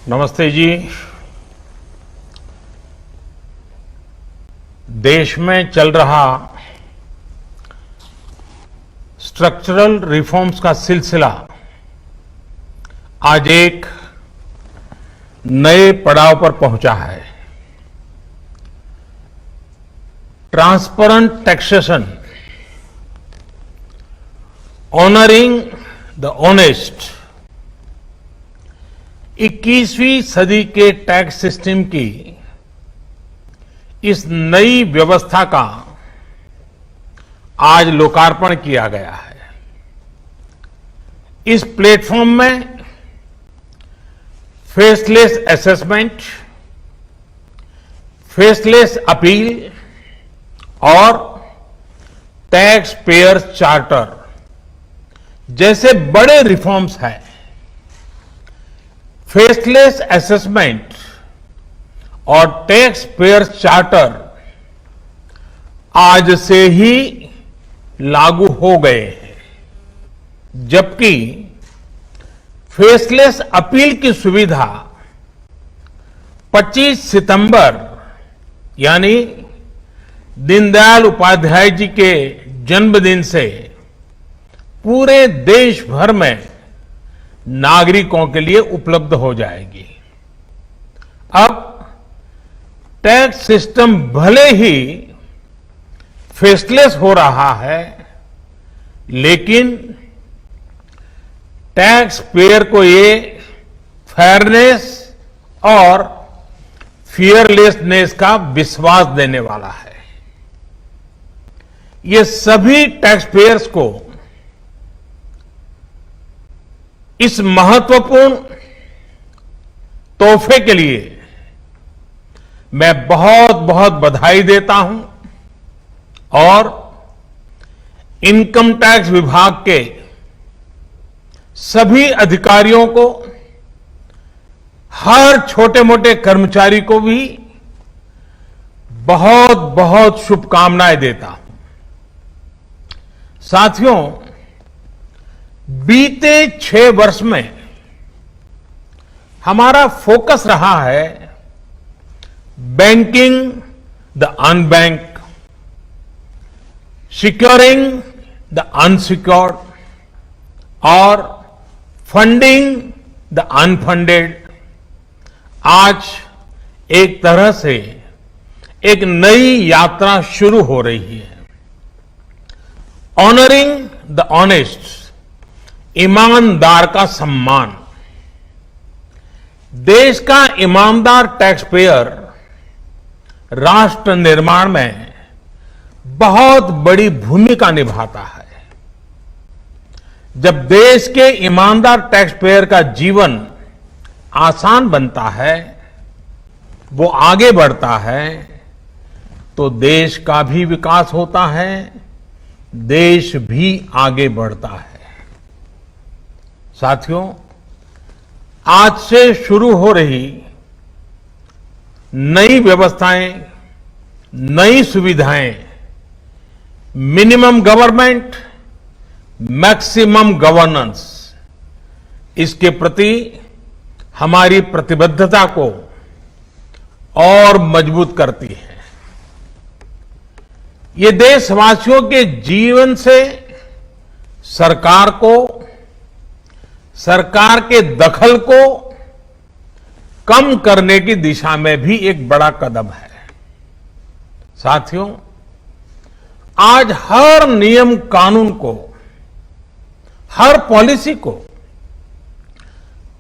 नमस्ते जी। देश में चल रहा स्ट्रक्चरल रिफॉर्म्स का सिलसिला आज एक नए पड़ाव पर पहुंचा है। Transparent taxation, honouring the honest, 21वीं सदी के टैक्स सिस्टम की इस नई व्यवस्था का आज लोकार्पण किया गया है। इस प्लेटफॉर्म में फेसलेस असेसमेंट, फेसलेस अपील और टैक्स पेयर चार्टर जैसे बड़े रिफॉर्म्स हैं। फेसलेस असेसमेंट और टैक्स पेयर चार्टर आज से ही लागू हो गए हैं, जबकि फेसलेस अपील की सुविधा 25 सितंबर यानी दीनदयाल उपाध्याय जी के जन्मदिन से पूरे देश भर में नागरिकों के लिए उपलब्ध हो जाएगी। अब टैक्स सिस्टम भले ही फेसलेस हो रहा है, लेकिन टैक्स पेयर को ये फेयरनेस और फियरलेसनेस का विश्वास देने वाला है। ये सभी टैक्स पेयर्स को इस महत्वपूर्ण तोहफे के लिए मैं बहुत बहुत बधाई देता हूं और इनकम टैक्स विभाग के सभी अधिकारियों को, हर छोटे मोटे कर्मचारी को भी बहुत बहुत शुभकामनाएं देता हूं। साथियों, बीते 6 वर्ष में हमारा फोकस रहा है banking the unbank, securing the unsecured और फंडिंग द अनफंडेड। आज एक तरह से एक नई यात्रा शुरू हो रही है। ऑनरिंग द ऑनेस्ट, ईमानदार का सम्मान। देश का ईमानदार टैक्स पेयर राष्ट्र निर्माण में बहुत बड़ी भूमिका निभाता है। जब देश के ईमानदार टैक्स पेयर का जीवन आसान बनता है, वो आगे बढ़ता है, तो देश का भी विकास होता है, देश भी आगे बढ़ता है। साथियों, आज से शुरू हो रही नई व्यवस्थाएं, नई सुविधाएं मिनिमम गवर्नमेंट, मैक्सिमम गवर्नेंस, इसके प्रति हमारी प्रतिबद्धता को और मजबूत करती है। ये देशवासियों के जीवन से सरकार को, सरकार के दखल को कम करने की दिशा में भी एक बड़ा कदम है। साथियों, आज हर नियम कानून को, हर पॉलिसी को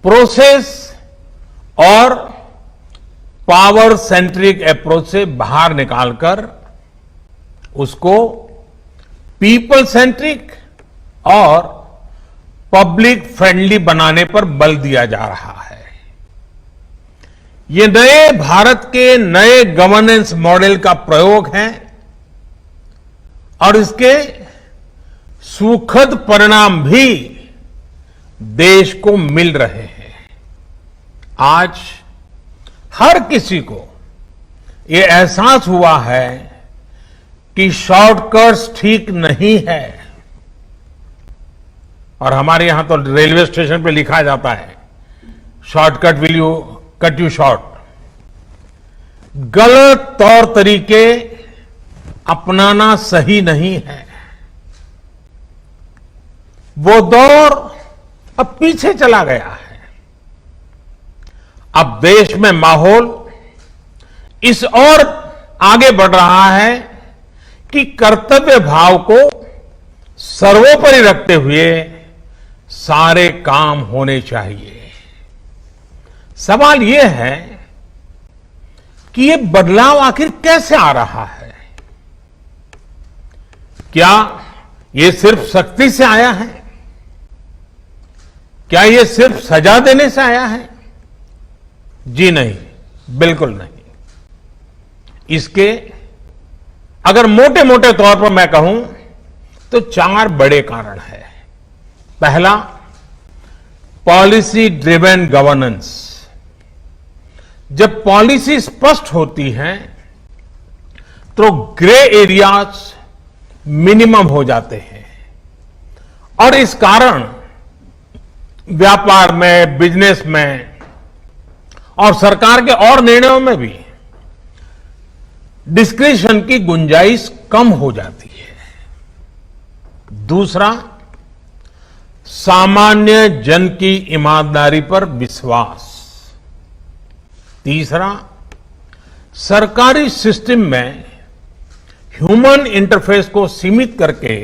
प्रोसेस और पावर सेंट्रिक अप्रोच से बाहर निकालकर उसको पीपल सेंट्रिक और पब्लिक फ्रेंडली बनाने पर बल दिया जा रहा है। ये नए भारत के नए गवर्नेंस मॉडल का प्रयोग है और इसके सुखद परिणाम भी देश को मिल रहे हैं। आज हर किसी को ये एहसास हुआ है कि शॉर्टकट्स ठीक नहीं है। और हमारे यहां तो रेलवे स्टेशन पे लिखा जाता है shortcut will you cut you short. गलत तौर तरीके अपनाना सही नहीं है। वो दौर अब पीछे चला गया है। अब देश में माहौल इस ओर आगे बढ़ रहा है कि कर्तव्य भाव को सर्वोपरि रखते हुए सारे काम होने चाहिए। सवाल यह है कि ये बदलाव आखिर कैसे आ रहा है? क्या ये सिर्फ सख्ती से आया है? क्या ये सिर्फ सजा देने से आया है? जी नहीं, बिल्कुल नहीं। इसके अगर मोटे मोटे तौर पर मैं कहूं तो 4 बड़े कारण हैं। पहला, पॉलिसी ड्रिवन गवर्नेंस। जब पॉलिसी स्पष्ट होती है तो ग्रे एरियाज मिनिमम हो जाते हैं और इस कारण व्यापार में, बिजनेस में और सरकार के और निर्णयों में भी डिस्क्रिशन की गुंजाइश कम हो जाती है। दूसरा, सामान्य जन की ईमानदारी पर विश्वास। तीसरा, सरकारी सिस्टम में ह्यूमन इंटरफेस को सीमित करके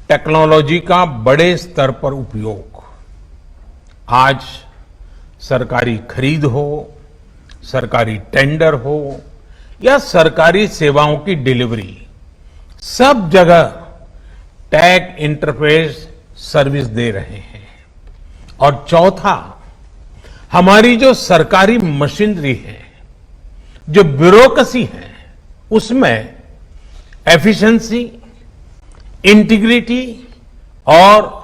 टेक्नोलॉजी का बड़े स्तर पर उपयोग। आज सरकारी खरीद हो, सरकारी टेंडर हो या सरकारी सेवाओं की डिलीवरी, सब जगह टैग इंटरफेस सर्विस दे रहे हैं। और चौथा, हमारी जो सरकारी मशीनरी है, जो ब्यूरोक्रेसी है, उसमें एफिशिएंसी, इंटीग्रिटी और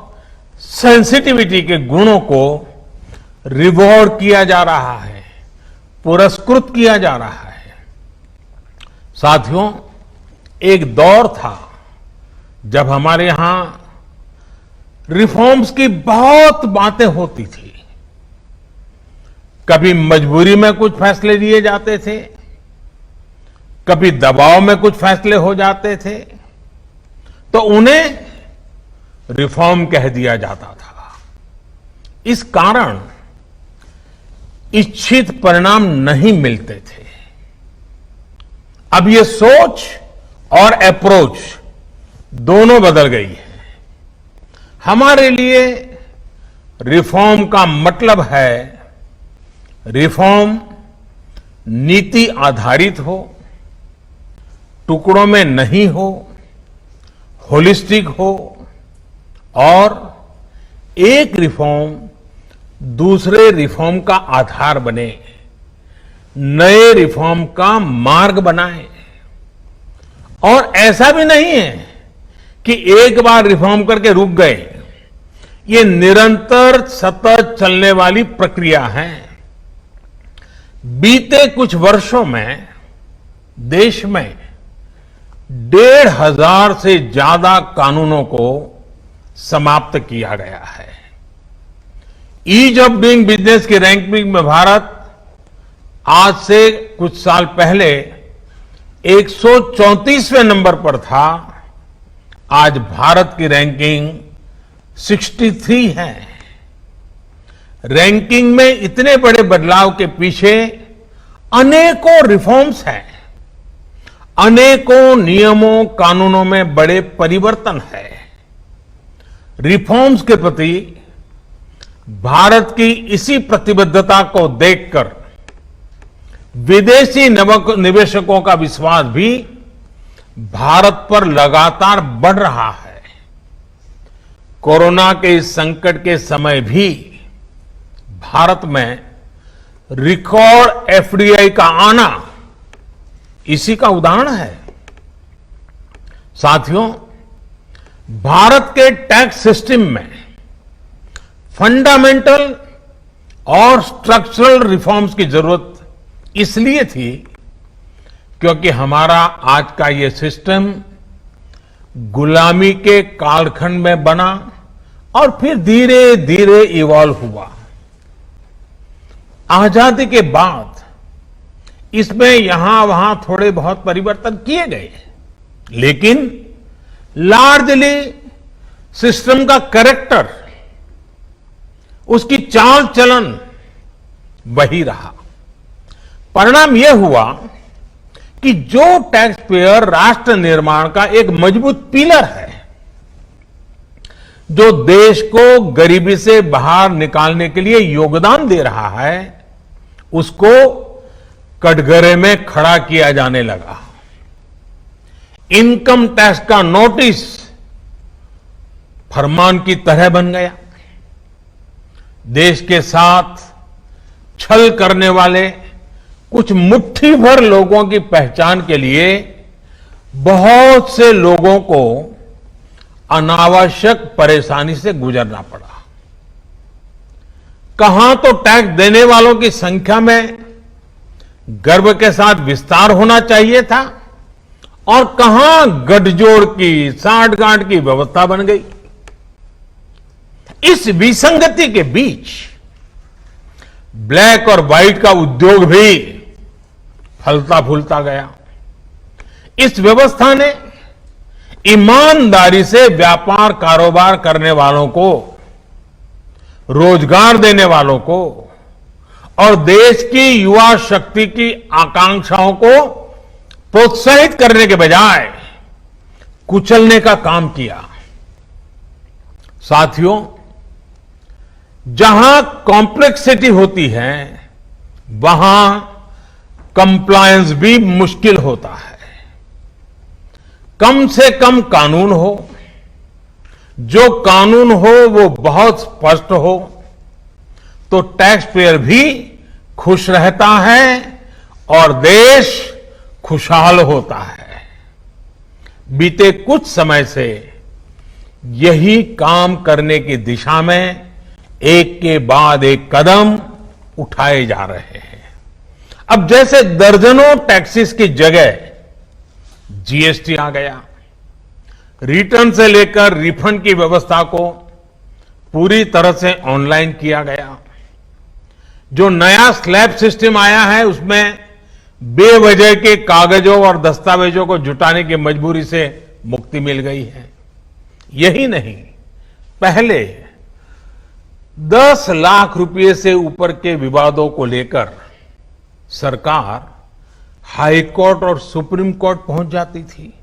सेंसिटिविटी के गुणों को रिवॉर्ड किया जा रहा है, पुरस्कृत किया जा रहा है। साथियों, एक दौर था जब हमारे यहां रिफॉर्म्स की बहुत बातें होती थी। कभी मजबूरी में कुछ फैसले लिए जाते थे, कभी दबाव में कुछ फैसले हो जाते थे, तो उन्हें रिफॉर्म कह दिया जाता था। इस कारण इच्छित परिणाम नहीं मिलते थे। अब ये सोच और अप्रोच दोनों बदल गई है। हमारे लिए रिफॉर्म का मतलब है रिफॉर्म नीति आधारित हो, टुकड़ों में नहीं हो, होलिस्टिक हो और एक रिफॉर्म दूसरे रिफॉर्म का आधार बने, नए रिफॉर्म का मार्ग बनाए। और ऐसा भी नहीं है कि एक बार रिफॉर्म करके रुक गए। ये निरंतर सतत चलने वाली प्रक्रिया है। बीते कुछ वर्षों में देश में 1,500 से ज्यादा कानूनों को समाप्त किया गया है। ईज ऑफ डूइंग बिजनेस की रैंकिंग में भारत आज से कुछ साल पहले 134वें नंबर पर था। आज भारत की रैंकिंग 63 है। रैंकिंग में इतने बड़े बदलाव के पीछे अनेकों रिफॉर्म्स हैं, अनेकों नियमों कानूनों में बड़े परिवर्तन है। रिफॉर्म्स के प्रति भारत की इसी प्रतिबद्धता को देखकर विदेशी निवेशकों का विश्वास भी भारत पर लगातार बढ़ रहा है। कोरोना के इस संकट के समय भी भारत में रिकॉर्ड एफडीआई का आना इसी का उदाहरण है। साथियों, भारत के टैक्स सिस्टम में फंडामेंटल और स्ट्रक्चरल रिफॉर्म्स की जरूरत इसलिए थी क्योंकि हमारा आज का ये सिस्टम गुलामी के कालखंड में बना और फिर धीरे धीरे इवॉल्व हुआ। आजादी के बाद इसमें यहां वहां थोड़े बहुत परिवर्तन किए गए, लेकिन लार्जली सिस्टम का कैरेक्टर, उसकी चाल चलन वही रहा। परिणाम यह हुआ कि जो टैक्स पेयर राष्ट्र निर्माण का एक मजबूत पिलर है, जो देश को गरीबी से बाहर निकालने के लिए योगदान दे रहा है, उसको कटघरे में खड़ा किया जाने लगा। इनकम टैक्स का नोटिस फरमान की तरह बन गया। देश के साथ छल करने वाले कुछ मुट्ठी भर लोगों की पहचान के लिए बहुत से लोगों को अनावश्यक परेशानी से गुजरना पड़ा। कहां तो टैक्स देने वालों की संख्या में गर्व के साथ विस्तार होना चाहिए था, और कहां गठजोड़ की, सांठगांठ की व्यवस्था बन गई। इस विसंगति के बीच ब्लैक और व्हाइट का उद्योग भी फलता फूलता गया। इस व्यवस्था ने ईमानदारी से व्यापार कारोबार करने वालों को, रोजगार देने वालों को और देश की युवा शक्ति की आकांक्षाओं को प्रोत्साहित करने के बजाय कुचलने का काम किया। साथियों, जहां कॉम्प्लेक्सिटी होती है, वहां कंप्लायंस भी मुश्किल होता है। कम से कम कानून हो, जो कानून हो वो बहुत स्पष्ट हो, तो टैक्स पेयर भी खुश रहता है और देश खुशहाल होता है। बीते कुछ समय से यही काम करने की दिशा में एक के बाद एक कदम उठाए जा रहे हैं। अब जैसे दर्जनों टैक्सेस की जगह जीएसटी आ गया, रिटर्न से लेकर रिफंड की व्यवस्था को पूरी तरह से ऑनलाइन किया गया। जो नया स्लैब सिस्टम आया है, उसमें बेवजह के कागजों और दस्तावेजों को जुटाने की मजबूरी से मुक्ति मिल गई है। यही नहीं, पहले 10 लाख रुपए से ऊपर के विवादों को लेकर सरकार हाई कोर्ट और सुप्रीम कोर्ट पहुंच जाती थी।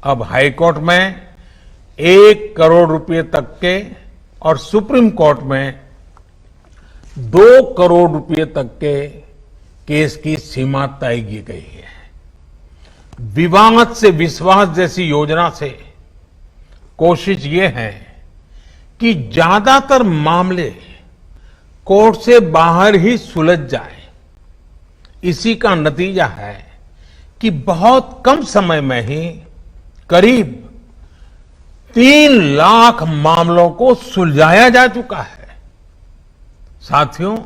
अब हाई कोर्ट में 1 करोड़ रुपए तक के और सुप्रीम कोर्ट में 2 करोड़ रुपए तक के केस की सीमा तय की गई है। विवाद से विश्वास जैसी योजना से कोशिश ये है कि ज्यादातर मामले कोर्ट से बाहर ही सुलझ जाए। इसी का नतीजा है कि बहुत कम समय में ही करीब 3 लाख मामलों को सुलझाया जा चुका है। साथियों,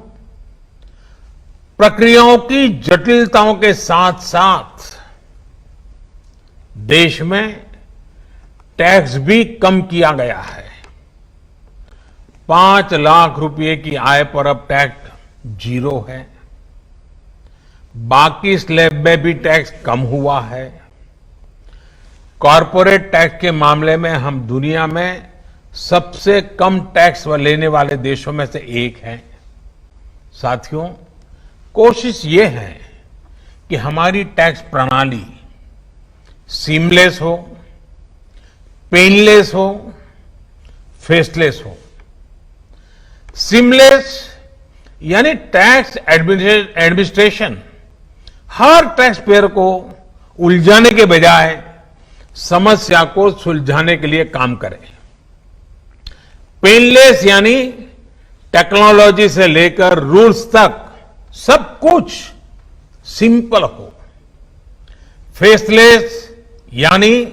प्रक्रियाओं की जटिलताओं के साथ साथ देश में टैक्स भी कम किया गया है। 5 लाख रुपए की आय पर अब टैक्स 0 है। बाकी स्लैब में भी टैक्स कम हुआ है। कॉरपोरेट टैक्स के मामले में हम दुनिया में सबसे कम टैक्स लेने वाले देशों में से एक हैं। साथियों, कोशिश ये है कि हमारी टैक्स प्रणाली सीमलेस हो, पेनलेस हो, फेसलेस हो। सीमलेस यानी टैक्स एडमिनिस्ट्रेशन हर टैक्स पेयर को उलझाने के बजाय समस्या को सुलझाने के लिए काम करे। पेनलेस यानी टेक्नोलॉजी से लेकर रूल्स तक सब कुछ सिंपल हो। फेसलेस यानी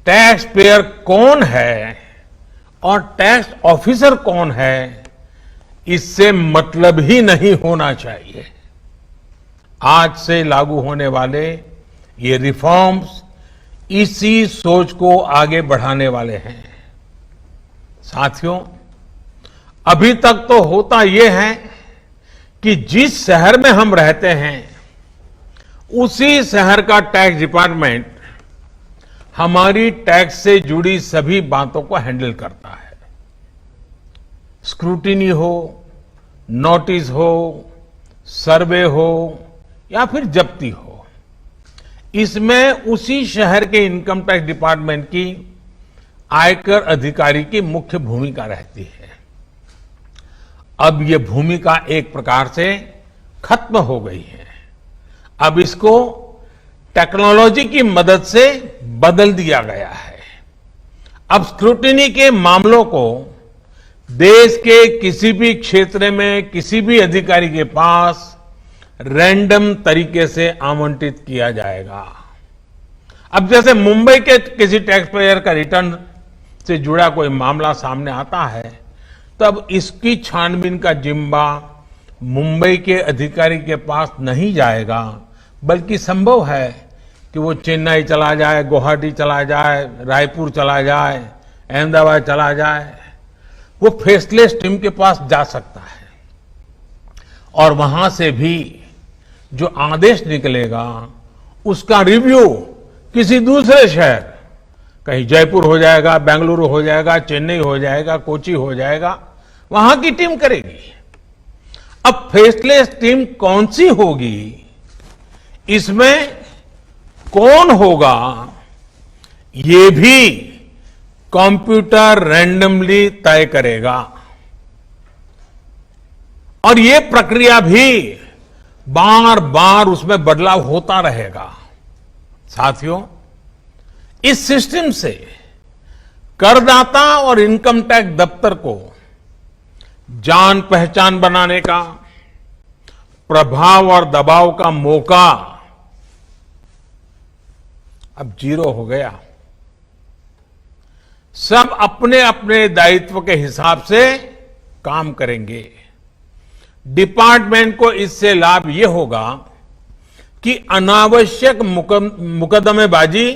टैक्स पेयर कौन है और टैक्स ऑफिसर कौन है, इससे मतलब ही नहीं होना चाहिए। आज से लागू होने वाले ये रिफॉर्म्स इसी सोच को आगे बढ़ाने वाले हैं। साथियों, अभी तक तो होता यह है कि जिस शहर में हम रहते हैं उसी शहर का टैक्स डिपार्टमेंट हमारी टैक्स से जुड़ी सभी बातों को हैंडल करता है। स्क्रूटिनी हो, नोटिस हो, सर्वे हो या फिर जब्ती हो, इसमें उसी शहर के इनकम टैक्स डिपार्टमेंट की आयकर अधिकारी की मुख्य भूमिका रहती है। अब ये भूमिका एक प्रकार से खत्म हो गई है। अब इसको टेक्नोलॉजी की मदद से बदल दिया गया है। अब स्क्रूटिनी के मामलों को देश के किसी भी क्षेत्र में किसी भी अधिकारी के पास रैंडम तरीके से आवंटित किया जाएगा। अब जैसे मुंबई के किसी टैक्स पेयर का रिटर्न से जुड़ा कोई मामला सामने आता है, तब इसकी छानबीन का जिम्मा मुंबई के अधिकारी के पास नहीं जाएगा, बल्कि संभव है कि वो चेन्नई चला जाए, गुवाहाटी चला जाए, रायपुर चला जाए, अहमदाबाद चला जाए, वो फेसलेस टीम के पास जा सकता है और वहां से भी जो आदेश निकलेगा उसका रिव्यू किसी दूसरे शहर, कहीं जयपुर हो जाएगा, बेंगलुरु हो जाएगा, चेन्नई हो जाएगा, कोची हो जाएगा, वहां की टीम करेगी। अब फेसलेस टीम कौन सी होगी, इसमें कौन होगा, ये भी कंप्यूटर रैंडमली तय करेगा और ये प्रक्रिया भी बार बार उसमें बदलाव होता रहेगा। साथियों, इस सिस्टम से करदाता और इनकम टैक्स दफ्तर को जान पहचान बनाने का, प्रभाव और दबाव का मौका अब जीरो हो गया। सब अपने अपने दायित्व के हिसाब से काम करेंगे। डिपार्टमेंट को इससे लाभ ये होगा कि अनावश्यक मुकदमेबाजी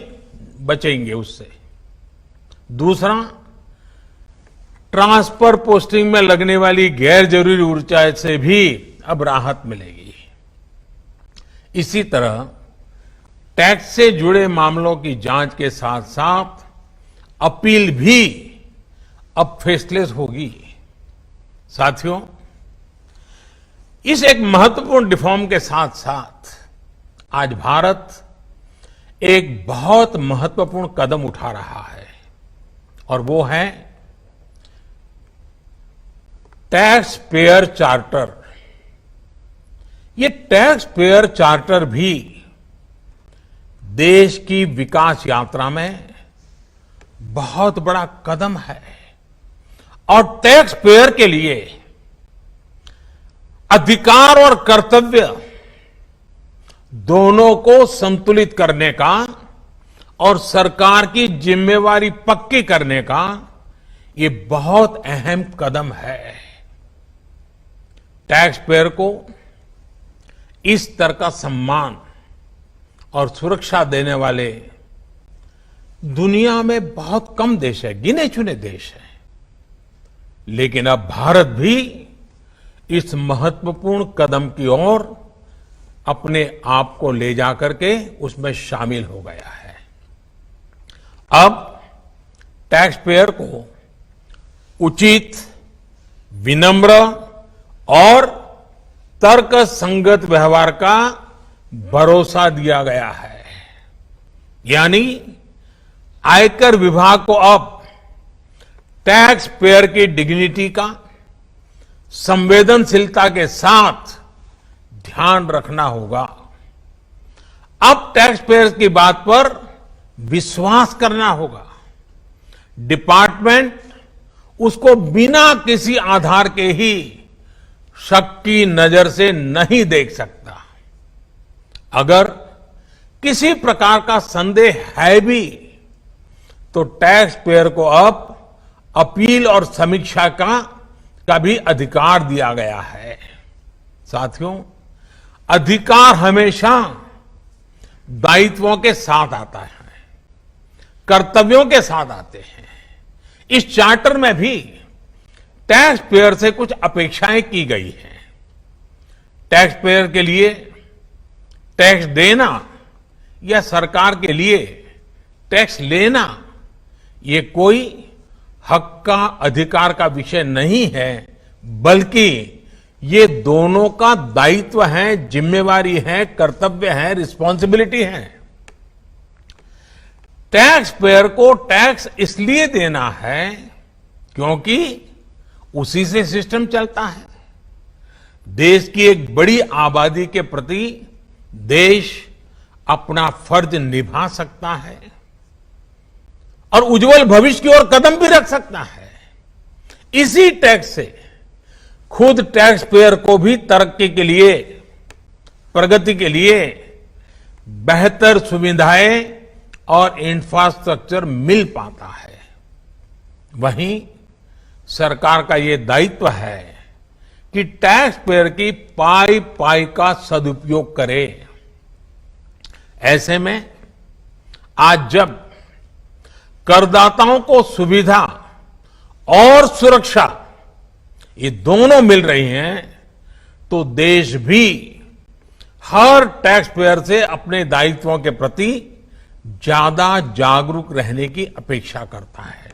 बचेंगे उससे। दूसरा, ट्रांसफर पोस्टिंग में लगने वाली गैर जरूरी ऊर्जा से भी अब राहत मिलेगी। इसी तरह टैक्स से जुड़े मामलों की जांच के साथ साथ अपील भी अब फेसलेस होगी। साथियों, इस एक महत्वपूर्ण रिफॉर्म के साथ साथ आज भारत एक बहुत महत्वपूर्ण कदम उठा रहा है और वो है टैक्स पेयर चार्टर। ये टैक्स पेयर चार्टर भी देश की विकास यात्रा में बहुत बड़ा कदम है और टैक्स पेयर के लिए अधिकार और कर्तव्य दोनों को संतुलित करने का और सरकार की जिम्मेवारी पक्की करने का ये बहुत अहम कदम है। टैक्स पेयर को इस तरह का सम्मान और सुरक्षा देने वाले दुनिया में बहुत कम देश है, गिने चुने देश हैं। लेकिन अब भारत भी इस महत्वपूर्ण कदम की ओर अपने आप को ले जाकर के उसमें शामिल हो गया है। अब टैक्स पेयर को उचित, विनम्र और तर्क संगत व्यवहार का भरोसा दिया गया है। यानी आयकर विभाग को अब टैक्स पेयर की डिग्निटी का संवेदनशीलता के साथ ध्यान रखना होगा। अब टैक्स पेयर की बात पर विश्वास करना होगा। डिपार्टमेंट उसको बिना किसी आधार के ही शक की नजर से नहीं देख सकता। अगर किसी प्रकार का संदेह है भी तो टैक्स पेयर को अब अपील और समीक्षा का भी अधिकार दिया गया है। साथियों, अधिकार हमेशा दायित्वों के साथ आता है, कर्तव्यों के साथ आते हैं। इस चार्टर में भी टैक्स पेयर से कुछ अपेक्षाएं की गई हैं। टैक्स पेयर के लिए टैक्स देना या सरकार के लिए टैक्स लेना ये कोई हक का अधिकार का विषय नहीं है, बल्कि ये दोनों का दायित्व है, जिम्मेवारी है, कर्तव्य है, रिस्पॉन्सिबिलिटी है। टैक्स पेयर को टैक्स इसलिए देना है क्योंकि उसी से सिस्टम चलता है। देश की एक बड़ी आबादी के प्रति देश अपना फर्ज निभा सकता है और उज्जवल भविष्य की ओर कदम भी रख सकता है। इसी टैक्स से खुद टैक्स पेयर को भी तरक्की के लिए, प्रगति के लिए बेहतर सुविधाएं और इंफ्रास्ट्रक्चर मिल पाता है। वहीं सरकार का ये दायित्व है कि टैक्स पेयर की पाई पाई का सदुपयोग करे। ऐसे में आज जब करदाताओं को सुविधा और सुरक्षा ये दोनों मिल रही हैं, तो देश भी हर टैक्स पेयर से अपने दायित्वों के प्रति ज्यादा जागरूक रहने की अपेक्षा करता है।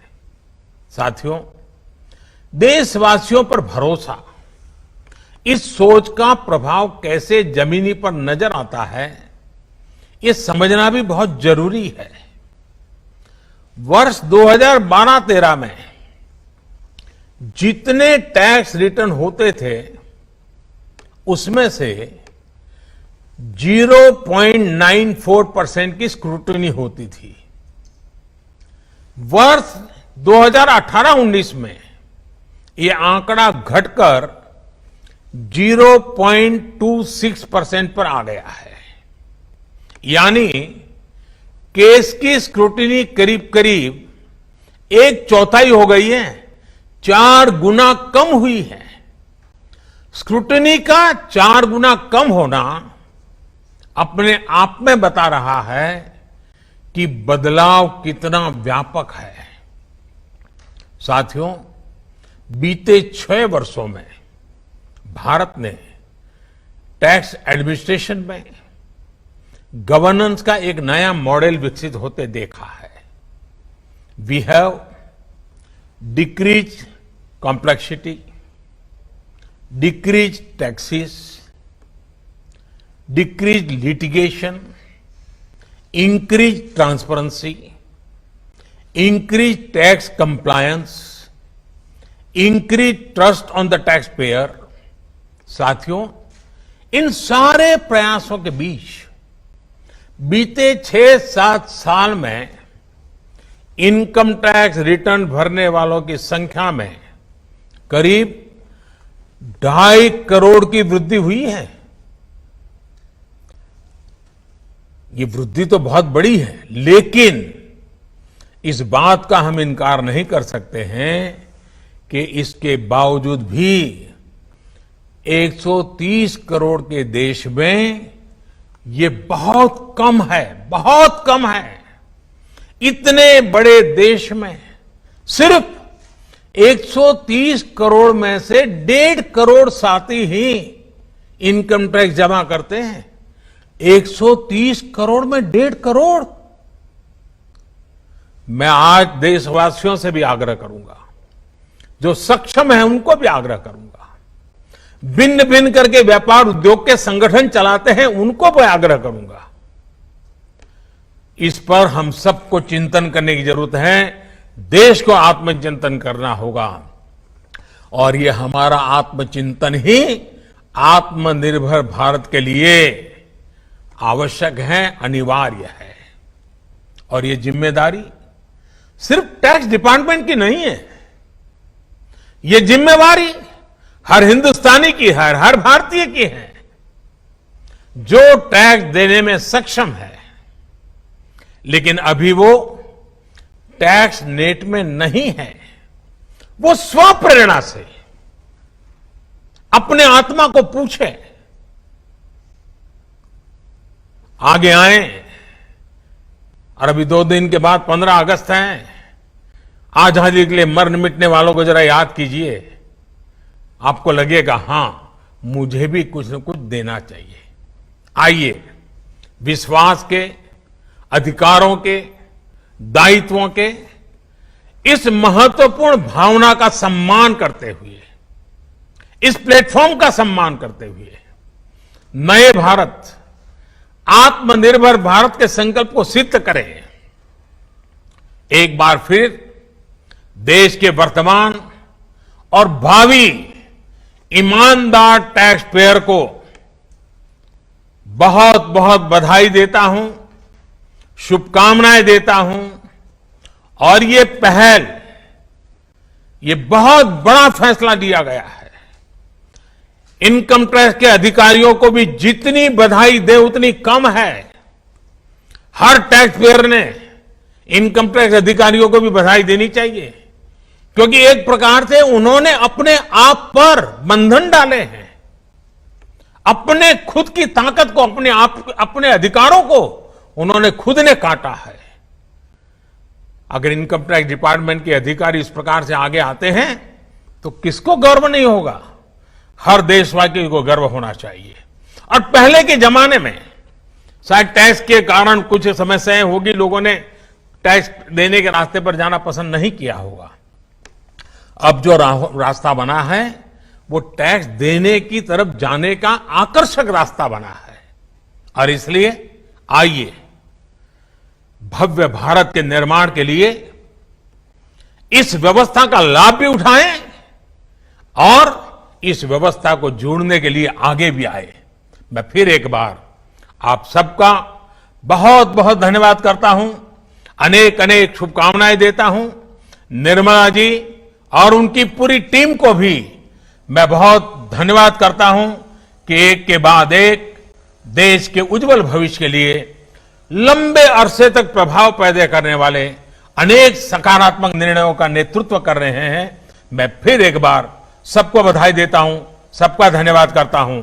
साथियों, देशवासियों पर भरोसा, इस सोच का प्रभाव कैसे जमीनी पर नजर आता है, ये समझना भी बहुत जरूरी है। वर्ष 2012-13 में जितने टैक्स रिटर्न होते थे उसमें से 0.94% की स्क्रूटनी होती थी। वर्ष 2018-19 में ये आंकड़ा घटकर 0.26% पर आ गया है। यानी केस की स्क्रूटनी करीब करीब 1/4 हो गई है, 4 गुना कम हुई है। स्क्रूटनी का 4 गुना कम होना अपने आप में बता रहा है कि बदलाव कितना व्यापक है। साथियों, बीते 6 वर्षों में भारत ने टैक्स एडमिनिस्ट्रेशन में गवर्नेंस का एक नया मॉडल विकसित होते देखा है। We have decrease complexity, decrease taxes, decrease litigation, increase transparency, increase tax compliance, increase trust on the tax payer. साथियों, इन सारे प्रयासों के बीच बीते 6-7 साल में इनकम टैक्स रिटर्न भरने वालों की संख्या में करीब 2.5 करोड़ की वृद्धि हुई है। ये वृद्धि तो बहुत बड़ी है, लेकिन इस बात का हम इनकार नहीं कर सकते हैं कि इसके बावजूद भी 130 करोड़ के देश में ये बहुत कम है, बहुत कम है। इतने बड़े देश में सिर्फ 130 करोड़ में से 1.5 करोड़ साथी ही इनकम टैक्स जमा करते हैं। 130 करोड़ में 1.5 करोड़। मैं आज देशवासियों से भी आग्रह करूंगा, जो सक्षम है उनको भी आग्रह करूंगा, भिन्न भिन्न करके व्यापार उद्योग के संगठन चलाते हैं उनको भी आग्रह करूंगा। इस पर हम सबको चिंतन करने की जरूरत है, देश को आत्मचिंतन करना होगा और ये हमारा आत्मचिंतन ही आत्मनिर्भर भारत के लिए आवश्यक है, अनिवार्य है। और ये जिम्मेदारी सिर्फ टैक्स डिपार्टमेंट की नहीं है, ये जिम्मेवारी हर हिंदुस्तानी की है, हर भारतीय की है जो टैक्स देने में सक्षम है, लेकिन अभी वो टैक्स नेट में नहीं है। वो स्वप्रेरणा से अपने आत्मा को पूछे, आगे आए। और अभी 2 दिन के बाद 15 अगस्त है। आजादी के लिए मरने मिटने वालों को जरा याद कीजिए। आपको लगेगा, हां, मुझे भी कुछ न कुछ देना चाहिए। आइए विश्वास के, अधिकारों के, दायित्वों के इस महत्वपूर्ण भावना का सम्मान करते हुए, इस प्लेटफॉर्म का सम्मान करते हुए नए भारत, आत्मनिर्भर भारत के संकल्प को सिद्ध करें। एक बार फिर देश के वर्तमान और भावी ईमानदार टैक्स पेयर को बहुत बहुत बधाई देता हूं, शुभकामनाएं देता हूं। और ये पहल, ये बहुत बड़ा फैसला लिया गया है। इनकम टैक्स के अधिकारियों को भी जितनी बधाई दे उतनी कम है। हर टैक्स पेयर ने इनकम टैक्स अधिकारियों को भी बधाई देनी चाहिए, क्योंकि एक प्रकार से उन्होंने अपने आप पर बंधन डाले हैं। अपने खुद की ताकत को, अपने अधिकारों को उन्होंने खुद ने काटा है। अगर इनकम टैक्स डिपार्टमेंट के अधिकारी इस प्रकार से आगे आते हैं तो किसको गर्व नहीं होगा? हर देशवासी को गर्व होना चाहिए। और पहले के जमाने में शायद टैक्स के कारण कुछ समस्याएं होगी, लोगों ने टैक्स देने के रास्ते पर जाना पसंद नहीं किया होगा। अब जो रास्ता बना है वो टैक्स देने की तरफ जाने का आकर्षक रास्ता बना है। और इसलिए आइए भव्य भारत के निर्माण के लिए इस व्यवस्था का लाभ भी उठाएं और इस व्यवस्था को जोड़ने के लिए आगे भी आए। मैं फिर एक बार आप सबका बहुत बहुत धन्यवाद करता हूं, अनेक अनेक शुभकामनाएं देता हूं। निर्मला जी और उनकी पूरी टीम को भी मैं बहुत धन्यवाद करता हूं कि एक के बाद एक देश के उज्जवल भविष्य के लिए लंबे अरसे तक प्रभाव पैदा करने वाले अनेक सकारात्मक निर्णयों का नेतृत्व कर रहे हैं। मैं फिर एक बार सबको बधाई देता हूं, सबका धन्यवाद करता हूं।